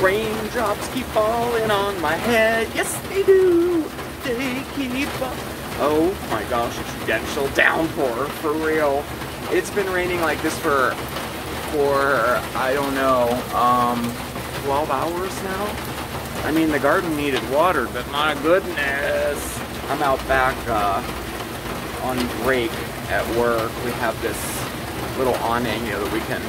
Raindrops keep falling on my head. Yes, they do. They keep Oh my gosh, a torrential downpour, for real. It's been raining like this for I don't know, 12 hours now? I mean, the garden needed water, but my goodness. I'm out back on break at work. We have this little awning here that we can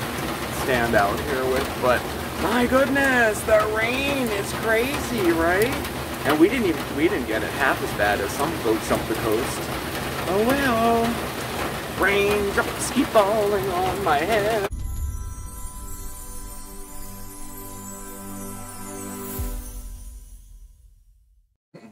stand out here with, but my goodness, the rain is crazy, right? And we didn't get it half as bad as some folks up the coast. Oh well. Raindrops keep falling on my head.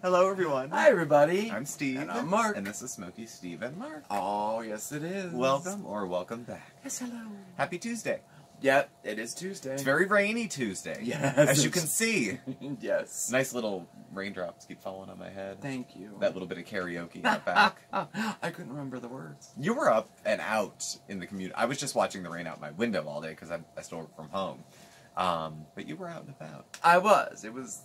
Hello everyone. Hi everybody. I'm Steve. And I'm Mark. And this is Smoky Steve and Mark. Oh, yes it is. Welcome or welcome back. Yes, hello. Happy Tuesday. Yep, it is Tuesday. It's very rainy Tuesday. Yes. As you can see. Yes. Nice little raindrops keep falling on my head. Thank you. That little bit of karaoke in the back. I couldn't remember the words. You were up and out in the community. I was just watching the rain out my window all day because I still work from home. But you were out and about. I was. It was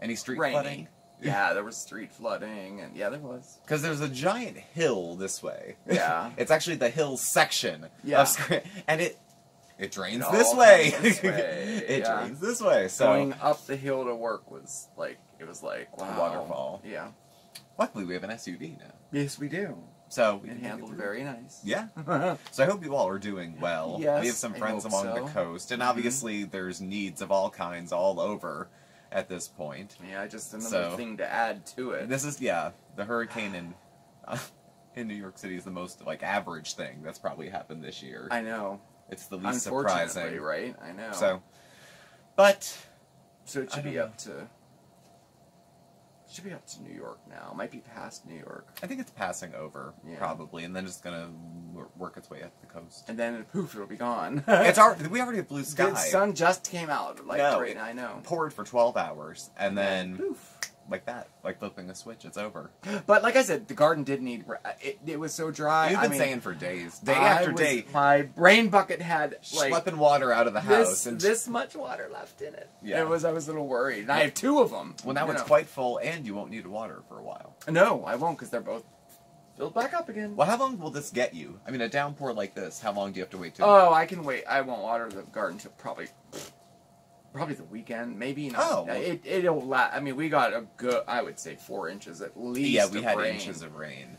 Any street rainy. flooding? Yeah, there was street flooding, and yeah, there was. Because there's a giant hill this way. Yeah. It's actually the hill section. Yeah. And it drains It this all way. comes this way, It yeah. drains this way. So Going up the hill to work was like, it was like, wow. A waterfall. Yeah. luckily we have an SUV now. Yes, we do. So we It can handled take it through. very nice. Yeah. So I hope you all are doing well. Yes, We have some I friends hope along so. the coast, and obviously there's needs of all kinds all over at this point. Yeah, just another thing to add to it. This is, yeah, the hurricane in New York City is the most, like, average thing that's probably happened this year. I know. It's the least Unfortunately, surprising. right? I know. So, but So it should I be don't up to. Should be up to New York now. It might be past New York, I think it's passing over, Yeah. probably, and then it's gonna work its way up the coast. and then poof, it'll be gone. We already have blue sky. The sun just came out. Like No, right it now, I know. poured for 12 hours, and then Poof. like that, like flipping a switch, it's over. But like I said, the garden did need. It was so dry. You've I been mean, saying for days, day after day, My brain bucket had like schlepping water out of the house. this much water left in it. Yeah. I was a little worried. And I have two of them. Well, now you it's know. quite full, and you won't need water for a while. No, I won't because they're both filled back up again. Well, how long will this get you? I mean, a downpour like this, how long do you have to wait to? Oh, I can wait. I won't water the garden till probably the weekend. Maybe not. Oh, well. It'll last. I mean, we got a good, I would say 4 inches at least. Yeah, we of had rain. inches of rain.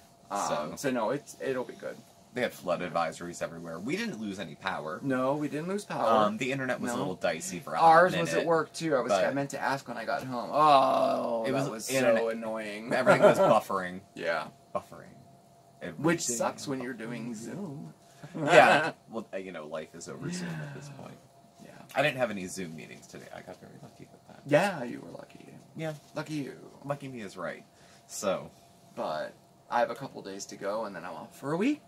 So no, it'll be good. They had flood advisories everywhere. We didn't lose any power. No, we didn't lose power. The internet was a No. little dicey for a Ours hot was minute. at work too. I but- meant to ask when I got home. Oh, It that was was internet- so annoying. Everything was buffering. Yeah, Buffering. which Everything sucks when you're doing Zoom. Yeah. Well, life is over Zoom at this point. Yeah. I didn't have any Zoom meetings today. I got very lucky with that. Yeah, you were lucky. Yeah. Lucky you. Lucky me is right. So. But I have a couple days to go, and then I'm off for a week.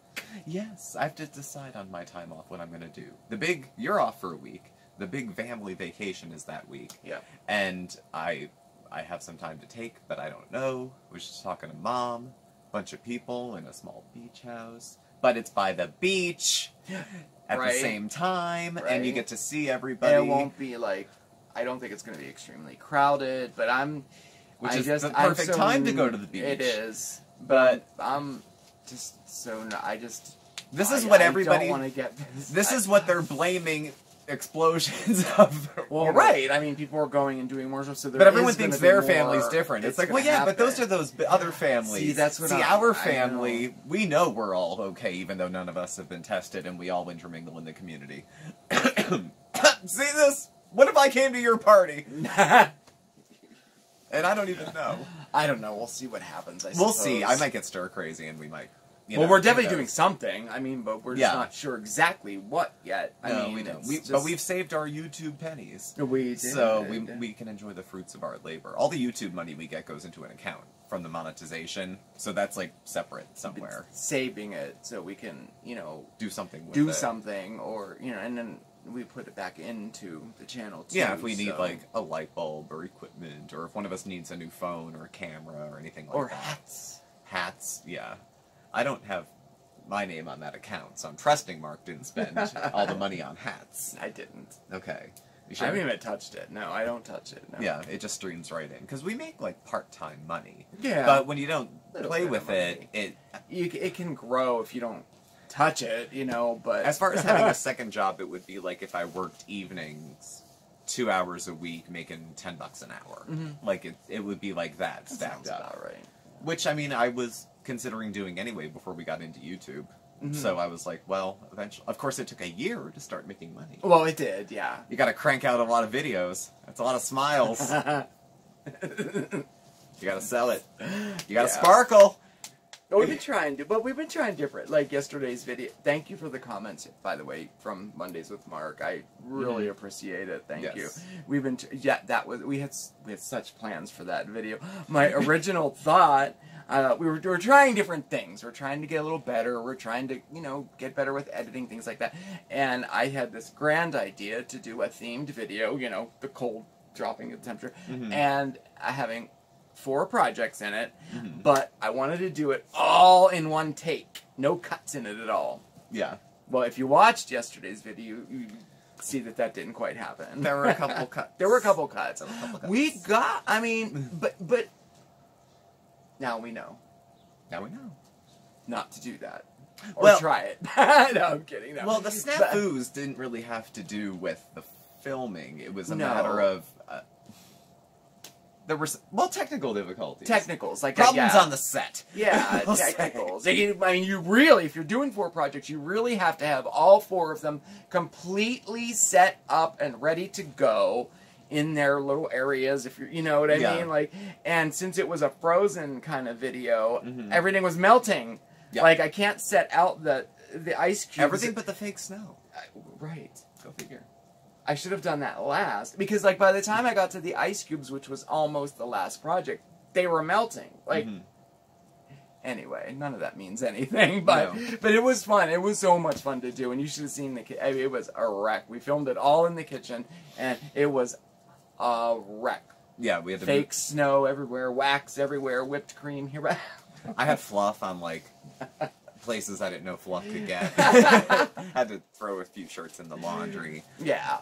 Yes, I have to decide on my time off, what I'm going to do. You're off for a week. The big family vacation is that week. Yeah. And I have some time to take, but I don't know. Was just talking to Mom, bunch of people in a small beach house. But it's by the beach at Right. the same time, and you Right. get to see everybody. It won't be like, I don't think it's going to be extremely crowded, but Which I is just, the I'm perfect so- time to go to the beach. It is. But I'm just so, this is what everybody. I don't want to get This is what they're blaming explosions of. Well, right. I mean, people are going and doing more stuff, so there But everyone is gonna thinks be their more- family's different. It's like, well, gonna yeah, but those happen. are those other families. See, that's what our I family, we know we're all okay, even though none of us have been tested, and we all intermingle in the community. See this? What if I came to your party? And I don't even know. I don't know. We'll see what happens. We'll see. I might get stir crazy, and we might. Well, we're definitely doing something. I mean, but we're just Yeah. not sure exactly what yet. I No, mean, we don't. it's But we've saved our YouTube pennies. we did. So we can enjoy the fruits of our labor. All the YouTube money we get goes into an account from the monetization, so that's like separate somewhere. saving it so we can, Do something with do it. something, or and then we put it back into the channel too. Yeah, if we need so- like a light bulb or equipment, or if one of us needs a new phone or a camera or anything like or that. hats. Hats, yeah. I don't have my name on that account, so I'm trusting Mark didn't spend all the money on hats. I didn't. Okay. You I haven't even touched it. No, I don't touch it. No. Yeah, it just streams right in. Because we make, like, part-time money. Yeah. But when you don't Little play bit of with money. It can grow if you don't touch it, you know, but... As far as having a second job, it would be like if I worked evenings 2 hours a week making $10 an hour. Like, it would be like that stacked sounds up. about right. Which, I mean, I was considering doing anyway before we got into YouTube. So I was like, well, eventually... Of course, it took a year to start making money. Well, it did, yeah. You gotta crank out a lot of videos. That's a lot of smiles. You gotta sell it. You gotta Yeah. sparkle. But we've been trying different. Like yesterday's video. Thank you for the comments, by the way, from Mondays with Mark. I really appreciate it. Thank you. We've been, we had such plans for that video. My original thought, we were trying different things. We're trying to get a little better. We're trying to, you know, get better with editing, things like that. And I had this grand idea to do a themed video, you know, the cold dropping of temperature, and having 4 projects in it, but I wanted to do it all in one take. No cuts in it at all. Yeah. Well, if you watched yesterday's video, you see that didn't quite happen. There were a couple cuts. There were a couple cuts. There were a couple cuts. We got, I mean, but now we know Now we know. not to do that. Or Well- try it. No, I'm kidding. No. Well, the snafus didn't really have to do with the filming. It was a No. matter of... there were, technical difficulties. Technicals, like Problems yeah. on the set. Yeah, We'll say. technicals. I mean, you really, if you're doing 4 projects, you really have to have all 4 of them completely set up and ready to go in their little areas, if you know what I Yeah. mean? Like, and since it was a Frozen kind of video, everything was melting. Yeah. Like, I can't set out the ice cubes. Everything but the fake snow. Right. Go figure. I should have done that last. Because, like, by the time I got to the ice cubes, which was almost the last project, they were melting. Like, anyway, none of that means anything. But but it was fun. It was so much fun to do. And you should have seen I mean, it was a wreck. We filmed it all in the kitchen, and it was a wreck. Yeah, we had to Fake snow everywhere, wax everywhere, whipped cream here. I had fluff on, like, places I didn't know fluff could get. Had to throw a few shirts in the laundry. Yeah.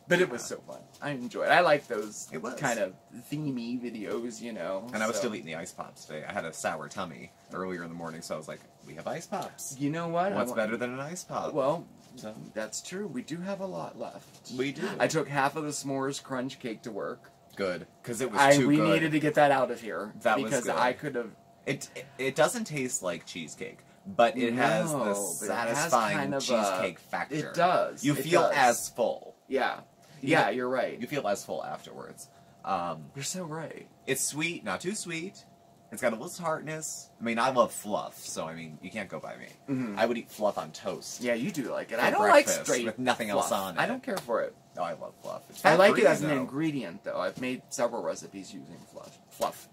But it was so fun. I enjoyed it. I like those It was. kind of themey videos, you know. And I was so. still eating the ice pops today. I had a sour tummy earlier in the morning, so I was like, we have ice pops. You know what? What's better than an ice pop? Well, So, that's true. We do have a lot left. we do. I took half of the s'mores crunch cake to work. Good, because it was too We good. needed to get that out of here. That was because good. I could have. It doesn't taste like cheesecake, but it has No, the but it has satisfying kind of cheesecake factor. It does. You It feel does. as full. Yeah. Yeah, you're right. You feel as full afterwards. You're so right. It's sweet, not too sweet. It's got a little tartness. I mean, I love fluff, so I mean, you can't go by me. I would eat fluff on toast. Yeah, you do like it. For I don't like breakfast straight with nothing else fluff. on it. I don't care for it. Oh, I love fluff. It's I like fat-free, it as an though. ingredient, though. I've made several recipes using fluff.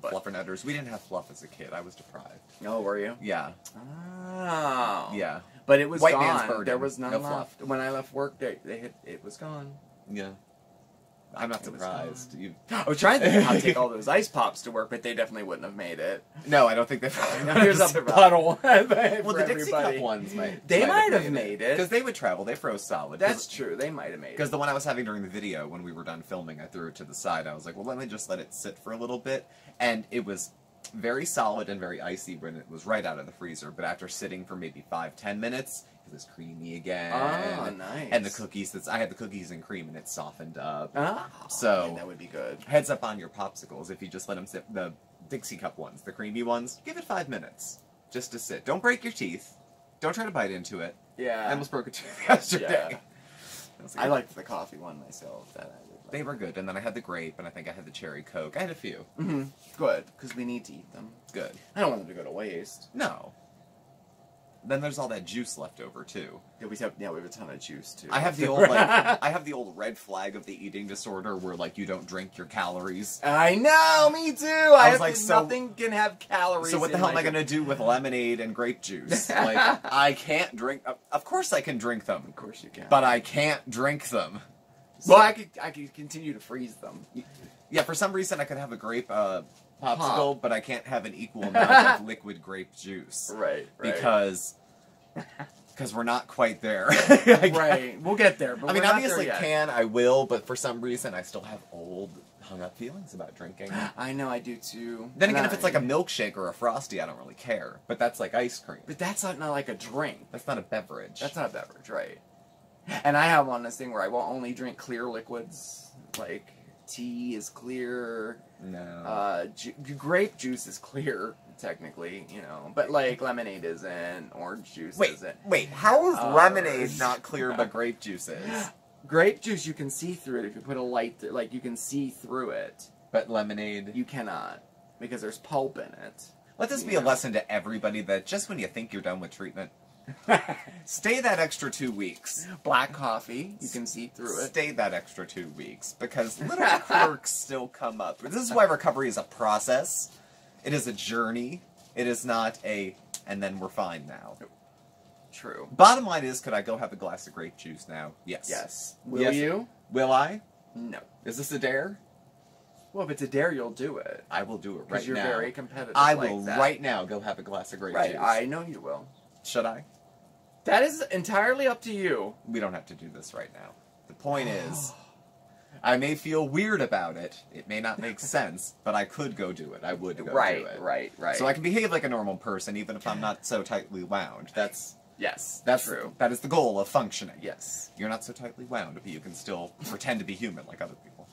But Fluffernutters. We didn't have fluff as a kid. I was deprived. oh, were you? Yeah. Oh. Yeah. But it was White man's gone. burden. There was none No left. fluff. When I left work, it was gone. Yeah. I'm not It was surprised. gone. You... I was trying to think of how to take all those ice pops to work, but they definitely wouldn't have made it. No, I don't think they've... Here's a puddle. Well, the Dixie Cup ones might. They might have made it. Because they would travel. They froze solid. That's true. They might have made Because it. the one I was having during the video, when we were done filming, I threw it to the side. I was like, well, let me just let it sit for a little bit. And it was very solid and very icy when it was right out of the freezer. But after sitting for maybe 5-10 minutes, it was creamy again. Oh, nice. And the cookies, I had the cookies and cream, and it softened up. Oh, So- man, that would be good. Heads up on your popsicles. If you just let them sit, the Dixie Cup ones, the creamy ones, give it 5 minutes. Just to sit. Don't break your teeth. Don't try to bite into it. Yeah. I almost broke a tooth yesterday. Yeah. was I like, liked the coffee one myself. That I did like. they were good, and then I had the grape, and I think I had the cherry Coke. I had a few. Good, because we need to eat them. Good. I don't want them to go to waste. No. Then there's all that juice left over too. Yeah, we have a ton of juice too. I have the old I have the old red flag of the eating disorder where like you don't drink your calories. I know, me too. I was have like, to- so- nothing can have calories. So what the in hell am my I gonna do with lemonade and grape juice? Like I can't drink. Of course I can drink them, Of course you can. but I can't drink them. well, I could continue to freeze them. Yeah, for some reason I could have a grape popsicle, Pop. but I can't have an equal amount of liquid grape juice. Right. Because Because we're not quite there. Right. We'll get there. But I mean, we're not obviously, there yet. I will, but for some reason, I still have old, hung-up feelings about drinking. I know, I do too. Then again, And if it's like a milkshake or a Frosty, I don't really care. But that's like ice cream. But that's not like a drink. That's not a beverage. That's not a beverage, right? And I have on this thing where I will only drink clear liquids. Like, tea is clear. No. Grape juice is clear, technically, you know. But, like, lemonade isn't. Orange juice isn't. Wait, how is lemonade not clear but grape juice is? Grape juice, you can see through it if you put a light, like, you can see through it. But lemonade... You cannot, because there's pulp in it. Let this be a lesson to everybody that just when you think you're done with treatment, stay that extra 2 weeks. Black coffee, you can see through it. Stay that extra 2 weeks, because little quirks still come up. This is why recovery is a process. It is a journey. It is not a, and then we're fine now. True. Bottom line is, could I go have a glass of grape juice now? Yes. Yes. Will Yes. you? Will I? No. Is this a dare? Well, if it's a dare, you'll do it. I will do it right Because you're now. very competitive. I like will that. right now go have a glass of grape Right, juice. I know you will. Should I? That is entirely up to you. We don't have to do this right now. The point is, I may feel weird about it. It may not make sense, but I could go do it. I would go do it. Right. So I can behave like a normal person, even if I'm not so tightly wound. That's That's true. That is the goal of functioning. Yes. You're not so tightly wound, but you can still pretend to be human like other people.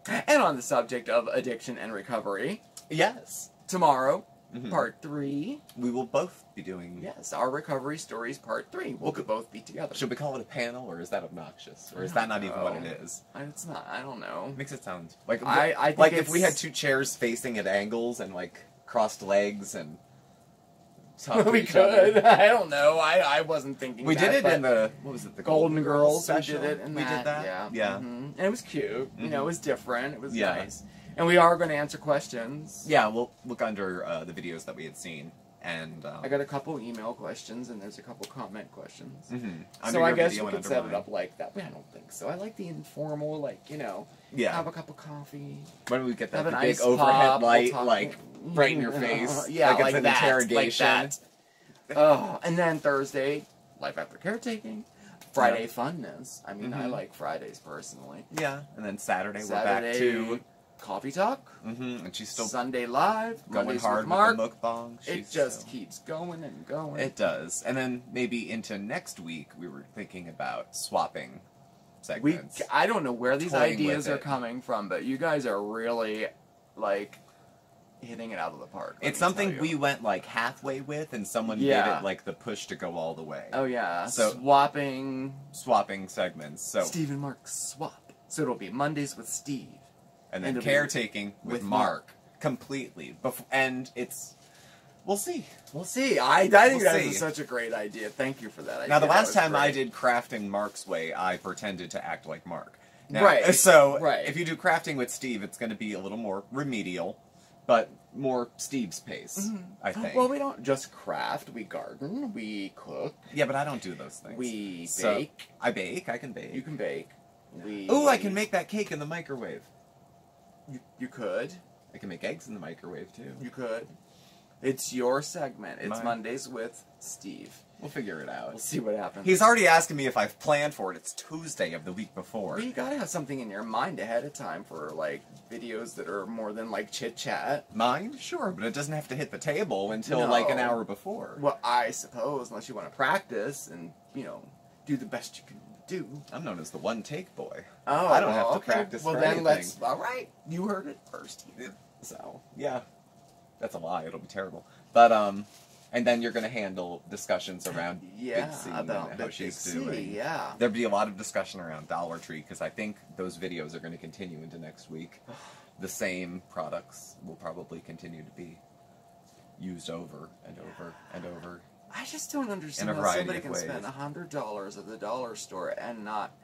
And on the subject of addiction and recovery, Yes. tomorrow, Mhm. part 3. We will both be doing... Yes, our recovery stories, part 3. We'll both be together. Should we call it a panel, or is that obnoxious? Or is I that don't not even what know. it is? It's not. I don't know. Makes it sound like I think like if we it's- had 2 chairs facing at angles and like crossed legs and talked to We each other. could. I don't know. I wasn't thinking. We that, did it but in the what was it? The Golden Girls. special? We did it. In we that, did that. Yeah. Yeah. Mhm. And it was cute. You know, it was different. It was Yeah. nice. And we are going to answer questions. Yeah, we'll look under the videos that we had seen, and I got a couple email questions and there's a couple comment questions. mhm. So Under I your guess video we and could under set it mine. up like that. But I don't think so. I like the informal, like, you know, Yeah. have a cup of coffee. When we get that Have an big ice overhead pop, we'll light, talk- like right in your face, Yeah, like it's an that, interrogation. Like that. Oh, and then Thursday, life after caretaking. Friday funness. I mean, I Mhm. like Fridays personally. Yeah, and then Saturday, we're Saturday, back to coffee talk. and she's still Sunday live. going Mondays hard with Mark. with the mukbang. It She's just still- keeps going and going. It does. And then maybe into next week, we were thinking about swapping segments. I don't know where these Toying ideas with are it. coming from, but you guys are really, like, hitting it out of the park. let It's me tell something you. we went like halfway with, and someone gave Yeah. it like the push to go all the way. Oh yeah, So- swapping. Swapping segments. So Steve and Mark swap. So it'll be Mondays with Steve. and then it'll be caretaking with with Mark completely. And it's we'll see. We'll see. I think We'll that see. is such a great idea. Thank you for that idea. Now the That last was time I great. did crafting Mark's way, I pretended to act like Mark. Now, Right, So right. if you do crafting with Steve, it's going to be a little more remedial, but more Steve's pace, I think. Well, we don't just craft. We garden. We cook. Yeah, but I don't do those things. We So, bake. I bake. I can bake. You can bake. We. Ooh, I can make that cake in the microwave. You could. I can make eggs in the microwave too. You could. It's your segment. It's Mine. Mondays with Steve. We'll figure it out. We'll see what happens. He's already asking me if I've planned for it. It's Tuesday of the week before. Well, you gotta have something in your mind ahead of time for like videos that are more than like chit chat. Mine? Sure, but it doesn't have to hit the table until like an No. hour before. Well, I suppose unless you want to practice and do the best you can do. I'm known as the one take boy. Oh, I don't well, have to okay. practice Well, for then anything. let's. All right, you heard it first. So, yeah. That's a lie. It'll be terrible. But, and then you're going to handle discussions around Yeah, Big C about and how Big she's C, doing. yeah. There'll be a lot of discussion around Dollar Tree because I think those videos are going to continue into next week. The same products will probably continue to be used over and over and over. I just don't understand In a how variety somebody of can ways. spend $100 at the dollar store and not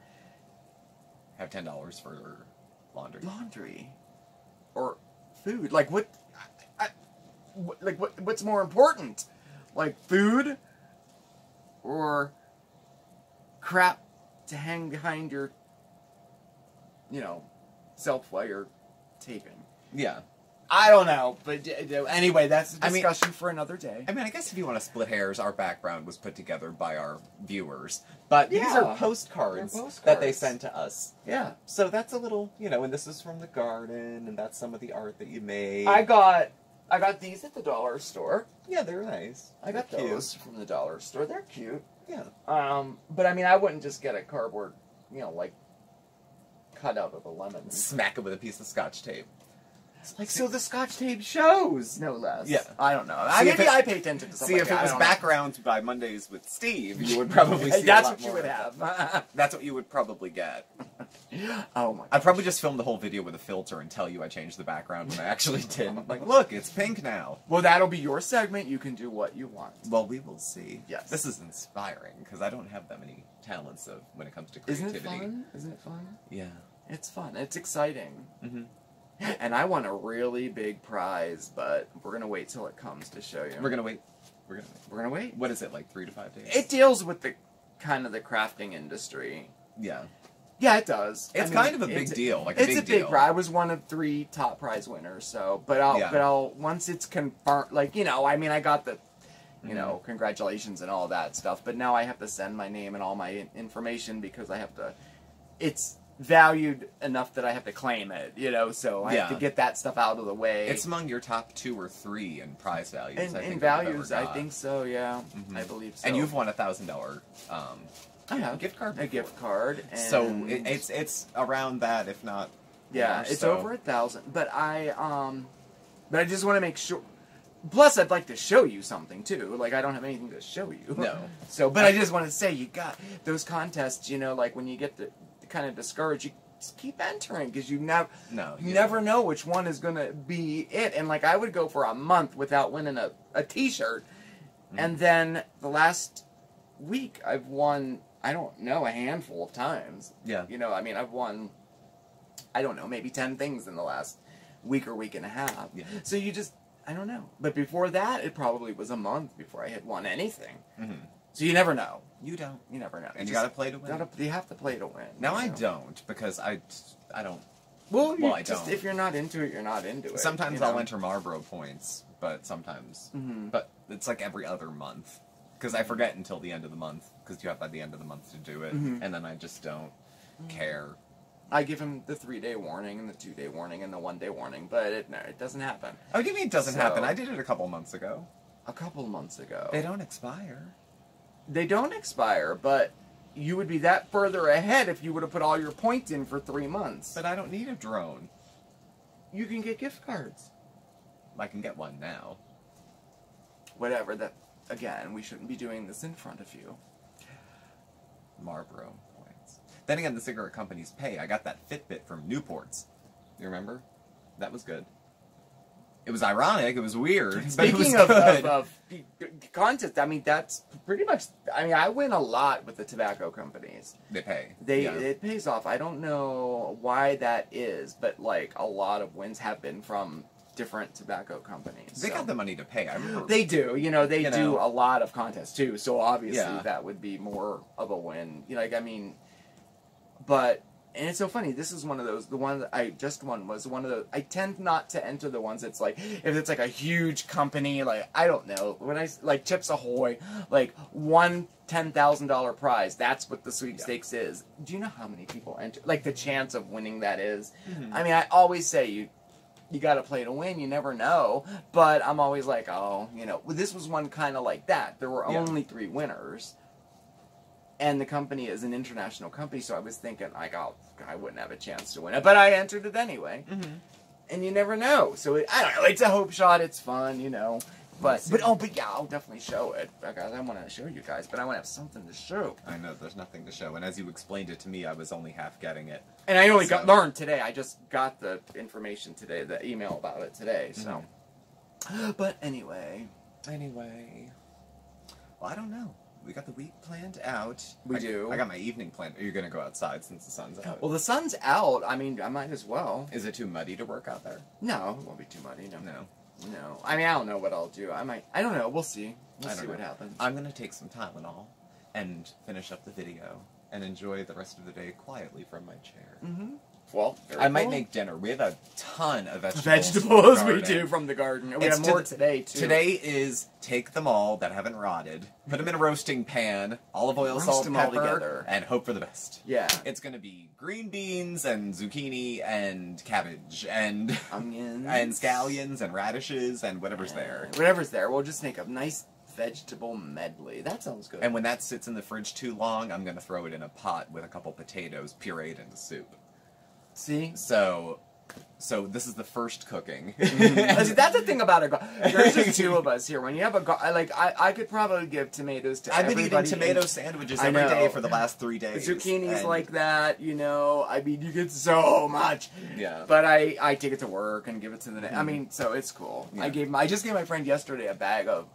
Have $10 for laundry. laundry or food. Like what? What's more important? Like food or crap to hang behind your, self while you're taping. Yeah. I don't know, but anyway, that's a I mean- discussion for another day. I mean, I guess if you want to split hairs, our background was put together by our viewers. But these Yeah. are postcards, They're that they postcards. sent to us. Yeah, So that's a little, and this is from the garden, and that's some of the art that you made. I got these at the dollar store. Yeah, they're nice. I got They're cute. those from the dollar store. They're cute. Yeah. But I mean, I wouldn't just get a cardboard, like cut out of the lemon. Smack it with a piece of Scotch tape. Like, so the Scotch tape shows, no less. Yeah. I don't know. See, Maybe if it- I pay attention to stuff See, like if that. it I was don't know. backgrounds by Mondays with Steve, you would probably see That's a lot what you more would of have. That's what you would probably get. Oh my. I'd probably just film the whole video with a filter and tell you I changed the background when I actually didn't. Like, look, it's pink now. Well, that'll be your segment. You can do what you want. Well, we will see. Yes. This is inspiring, because I don't have that many talents when it comes to Isn't creativity. it fun? Isn't it fun? Yeah. It's fun. It's exciting. Mhm. And I won a really big prize, but we're gonna wait till it comes to show you. We're gonna wait. We're gonna wait. What is it, like 3 to 5 days? It deals with the kind of the crafting industry. Yeah. Yeah, it does. It's kind of a big deal. Like, It's a a big big deal. prize. I was one of 3 top prize winners. So, but I'll once it's confirmed. Like, I mean, I got the, congratulations and all that stuff. But now I have to send my name and all my information because I have to. It's valued enough that I have to claim it. So I have to Yeah. get that stuff out of the way. It's among your top 2 or 3 in prize values. I in think values. I've I ever got. think so. Yeah, Mhm. I believe so. And you've won $1,000 I have gift card. a before. gift card. And So it's around that, if not. yeah, more, it's so. over 1,000. But I just want to make sure. Plus, I'd like to show you something too. Like, I don't have anything to show you. No. So, but I just want to say, you got those contests. Like when you get kind of discouraged, you just keep entering because you never know which one is going to be it. And like, I would go for a month without winning a T-shirt, and then the last week I've won. I don't know, a handful of times. Yeah. I mean, I've won. I don't know, maybe 10 things in the last week or week and a half. Yeah. So you just, I don't know. But before that, it probably was a month before I had won anything. Mhm. So you never know. You don't. You never know. And you gotta play to win. You have to play to win. Now I know? don't, because I don't. Well, Well, I just, don't. if you're not into it, you're not into it. Sometimes you I'll know? enter Marlboro points, but sometimes. Mhm. But it's like every other month. Because I forget until the end of the month, because you have by the end of the month to do it, Mhm. and then I just don't care. I give him the 3-day warning and the 2-day warning and the 1-day warning, but it doesn't happen. Oh, what do you mean it doesn't So- happen? I did it a couple months ago. A couple months ago. They don't expire. They don't expire, but you would be that further ahead if you would have put all your points in for 3 months. But I don't need a drone. You can get gift cards. I can get one now. Whatever, that, again, we shouldn't be doing this in front of you. Marlboro points. Then again, the cigarette companies pay. I got that Fitbit from Newport's. You remember? That was good. It was ironic. It was weird. But it was Speaking good. of content, I mean, that's pretty much, I mean, I win a lot with the tobacco companies. They pay. They Yeah. It pays off. I don't know why that is, but like a lot of wins have been from different tobacco companies. They so. got the money to pay. I remember. They do. They You do know. a lot of contests too. So obviously Yeah. that would be more of a win. Like, I mean, but, and it's so funny. This is one of those. The one that I just won was one of those. I tend not to enter the ones that's like, if it's like a huge company, like, I don't know, when I like Chips Ahoy, like one $10,000 prize. That's what the sweepstakes is. Do you know how many people enter? Like the chance of winning that is. Mhm. I mean, I always say you got to play to win. You never know. But I'm always like, oh, this was one kind of like that. There were Yeah. only 3 winners. And the company is an international company, so I was thinking, like, oh, I wouldn't have a chance to win it. But I entered it anyway. Mhm. And you never know. So, I don't know. It's a hope shot. It's fun, But, We'll but yeah, I'll definitely show it. Because I want to show you guys, but I want to have something to show. I know, there's nothing to show. And as you explained it to me, I was only half getting it. And I only So- learned today. I just got the information today, the email about it today, so. But anyway. Anyway. Well, I don't know. We got the week planned out. We do. I got my evening planned. Are you going to go outside since the sun's out? Well, the sun's out. I mean, I might as well. Is it too muddy to work out there? No, it won't be too muddy. No. No. No. I mean, I don't know what I'll do. I don't know. We'll see. We'll I see don't what know. happens. I'm going to take some Tylenol and finish up the video and enjoy the rest of the day quietly from my chair. Mm-hmm. Well, very I might cool. make dinner. We have a ton of vegetables. Vegetables from the we garden. do from the garden. We It's have more to- today, too. Today is take them all that haven't rotted, put them in a roasting pan, olive oil, Roast salt, them all pepper, together. and hope for the best. Yeah. It's gonna be green beans and zucchini and cabbage and Onions. and scallions and radishes and whatever's there. Whatever's there. We'll just make a nice vegetable medley. That sounds good. And when that sits in the fridge too long, I'm gonna throw it in a pot with a couple potatoes pureed into soup. See? So this is the first cooking. See, that's the thing about a there's just two of us here. When you have I could probably give tomatoes to I've been eating everybody tomato and- sandwiches I every know. day for the last 3 days. Zucchini's and- like that, you know. I mean, you get so much. Yeah. But I take it to work and give it to the. I mean, so it's cool. Yeah. I just gave my friend yesterday a bag of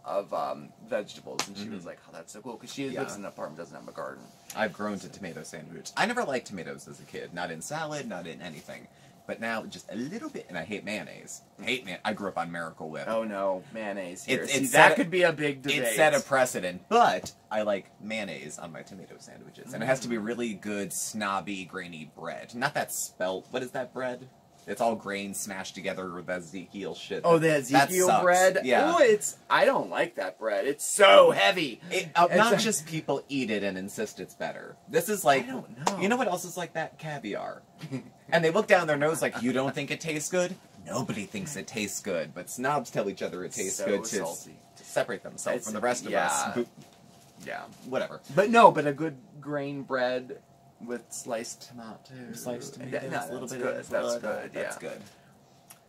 vegetables, and she was like, "Oh, that's so cool," because she lives in an apartment, doesn't have a garden. I've grown to tomato sandwich. I never liked tomatoes as a kid, not in salad, not in anything. But now just a little bit, and I hate mayonnaise. I grew up on Miracle Whip. Oh no, mayonnaise here. It See, set that a- could be a big debate. It set a precedent, but I like mayonnaise on my tomato sandwiches, and it has to be really good, snobby, grainy bread. Not that spelt. What is that bread? It's all grain smashed together with Ezekiel shit. Oh, the That Ezekiel sucks. bread. Yeah. Oh, I don't like that bread. It's so heavy. It's Obnoxious people eat it and insist it's better. This is like, I don't know. You know what else is like that? Caviar. And they look down their nose like, you don't think it tastes good? Nobody thinks it tastes good, but snobs tell each other it tastes So good to salty. separate themselves It's- from the rest of yeah. us. But Yeah, whatever. but a good grain bread with sliced tomatoes. Sliced tomatoes, Yeah, no, a little that's bit good. of That's blood. good. Yeah. That's good.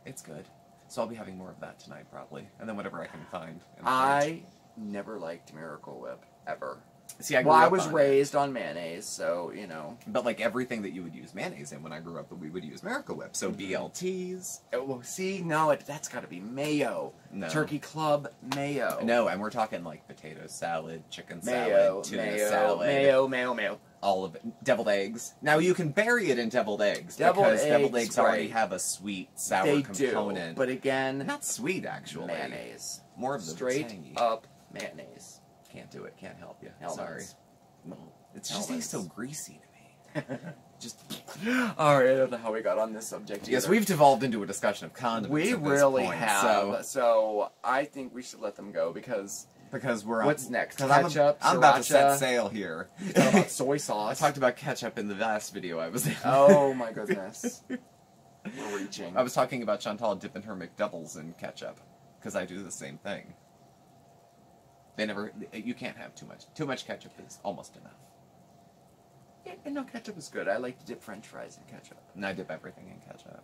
It's good. So I'll be having more of that tonight, probably. And then whatever I can find. in the I never liked Miracle Whip ever. fridge. See, I grew Well, I up was on it. raised on mayonnaise, so you know. But like everything that you would use mayonnaise in when I grew up, we would use Miracle Whip. So BLTs. Oh, well, see, no, that's got to be mayo. No. Turkey Club mayo. No, and we're talking like potato salad, chicken Mayo, salad, tuna mayo, salad, mayo. all of it. Deviled eggs. Now you can bury it in deviled eggs Deviled because deviled eggs, eggs already right. have a sweet, sour They component. do, but again, not sweet actually. mayonnaise. More of the Straight tangy. up mayonnaise. Can't do it. Can't help you. Elements. Sorry. It just tastes so greasy to me. Just All right, I don't know how we got on this subject. yes, either. we've devolved into a discussion of condiments. We at this really point, have. So I think we should let them go because because we're what's next? 'cause Ketchup, I'm about to set sriracha. sail here. Talk about soy I sauce. talked about ketchup in the last video I was in. Oh my goodness, we're reaching. I was talking about Chantal dipping her McDoubles in ketchup because I do the same thing. You can't have too much. Too much ketchup is almost enough. Yeah, no, ketchup is good. I like to dip French fries in ketchup. And I dip everything in ketchup.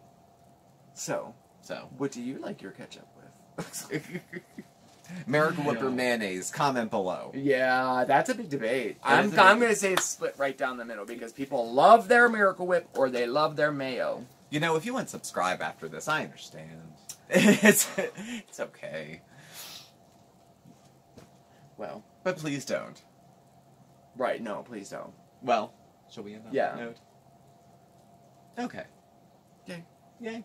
So, So, what do you like your ketchup with? Miracle Whip or mayonnaise? Comment below. Yeah, that's a big debate. I'm is a big- going to say it's split right down the middle because people love their Miracle Whip or they love their mayo. You know, if you want to subscribe after this, I understand. It's okay. Well, But please don't. right, no, please don't. Well, shall we end on Yeah. that note? Okay. Yay. Yay.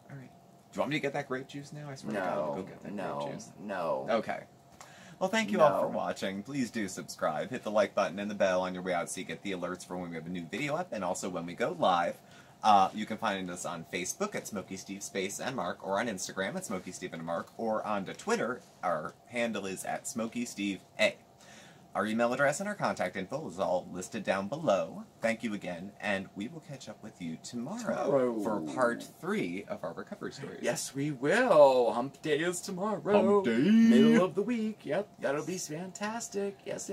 All right. Do you want me to get that grape juice now? I swear to God, I'll go get that grape juice. no. Okay. Well, thank you all for No. watching. Please do subscribe. Hit the like button and the bell on your way out so you get the alerts for when we have a new video up and also when we go live. You can find us on Facebook at Smokey Steve Space and Mark, or on Instagram at Smokey Steve and Mark, or on to Twitter. Our handle is at Smokey Steve A. Our email address and our contact info is all listed down below. Thank you again, and we will catch up with you tomorrow. For part 3 of our recovery stories. Yes, we will. Hump Day is tomorrow. Hump Day. Middle of the week. Yep, that'll be fantastic. Yes.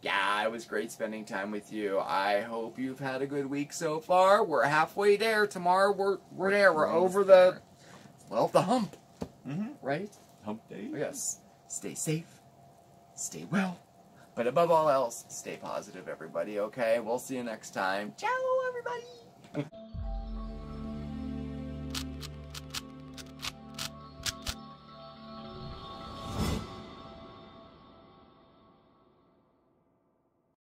Yeah, it was great spending time with you. I hope you've had a good week so far. We're halfway there. Tomorrow we're there. We're over the hump. Mm-hmm. Right? Hump Day. Yes. Stay safe. Stay well. But above all else, stay positive, everybody, okay? We'll see you next time. Ciao, everybody!